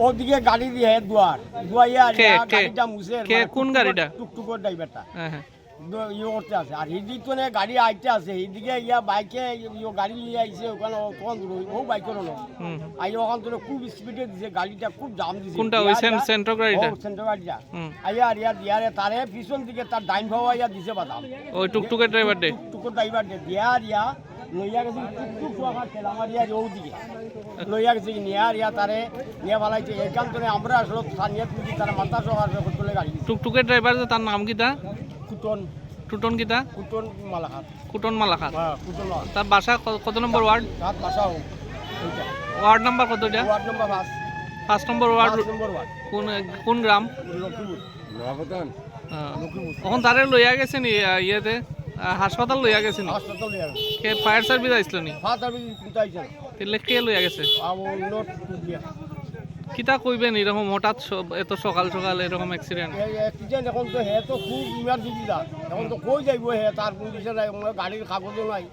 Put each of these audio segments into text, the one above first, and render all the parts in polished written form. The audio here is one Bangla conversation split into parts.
ওদিকে গাড়ি দিয়ে দুয়াইয়া গাড়িটা মুছে কোন গাড়িটা? টুকটুকের ড্রাইভারটা হ্যাঁ ইয়ে করতে আছে, আর এদিক তো গাড়ি আইতে আছে, এইদিকে বাইকে গাড়ি নিয়ে আইছে ওখানে কখন ও বাইকের হলো আই ওখান থেকে খুব স্পিডে দিছে, গাড়িটা খুব জাম দিছে। কোনটা ওই সেন্ট্রো গাড়িটা? সেন্ট্রো গাড়িটা আইয়া আর দিয়ারে তারে পিছন দিকে তার ডাইন ভাবা দিছে বাদাম, ওই টুকটুকের ড্রাইভার দে টুকটুকের ড্রাইভার দে দিয়া লইয়া গেছে টুকটুক সোয়াখার তেল আমার ওদিকে লইয়া গেছে নিয়া তারে নিয়ে ফেলাইছে। এইখান থেকে আমরা আসলে স্থানীয় পুলিশ তারা মাথা সোয়ার করলে গাড়ি টুকটুকের ড্রাইভার তার নাম কিটা? কুটন কিটা? কুটন মালাখাত। কুটন মালাখাত। হ্যাঁ কুটন মালাখাত। তার বাসা কত নম্বর ওয়ার্ড? তার বাসা ওইটা। ওয়ার্ড নাম্বার কত এটা? ওয়ার্ড নাম্বার 5 নম্বর ওয়ার্ড। 5 নম্বর ওয়ার্ড। কোন গ্রাম? লক্ষ্মীপুর। নবতন। লক্ষ্মীপুর। এখন তারে লইয়া গেছে নি ইয়েতে হাসপাতাল লইয়া গেছে নি? হাসপাতাল লইয়া গেছে। কে ফায়ার সার্ভিস আইছিল নি? ফায়ার সার্ভিস কিন্তু আইছে। তাহলে কে লইয়া গেছে? নোট দিয়া। কিতা কইবেন এরকম হঠাৎ এত সকাল সকাল এরকম অ্যাক্সিডেন্ট? অ্যাক্সিডেন্ট এখন তো হে তো খুব ইমার্জেন্সি দা, এখন তো কই যাইব হে, তার পুলিশে নাই, গাড়ির কাগজও নাই,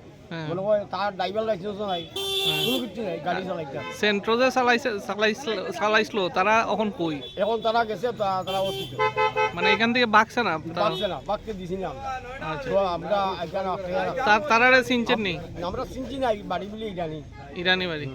মনে হয় তার ড্রাইভার লাইসেন্সও নাই, কোনো কিছু নাই গাড়ি চালাইতে। সেন্ট্রো যে চালাইছিল তারা এখন কই? এখন তারা গেছে, তারা অসুস্থ, মানে এখান থেকে বাঁকছে না? বাঁকছে না, বাঁকতে দিছি না আমরা। আচ্ছা, তো আমরা এখানে তারারে চিনছেন নি? আমরা চিনছি নাই, বাড়ি বলে জানি ইরানি বাড়ি।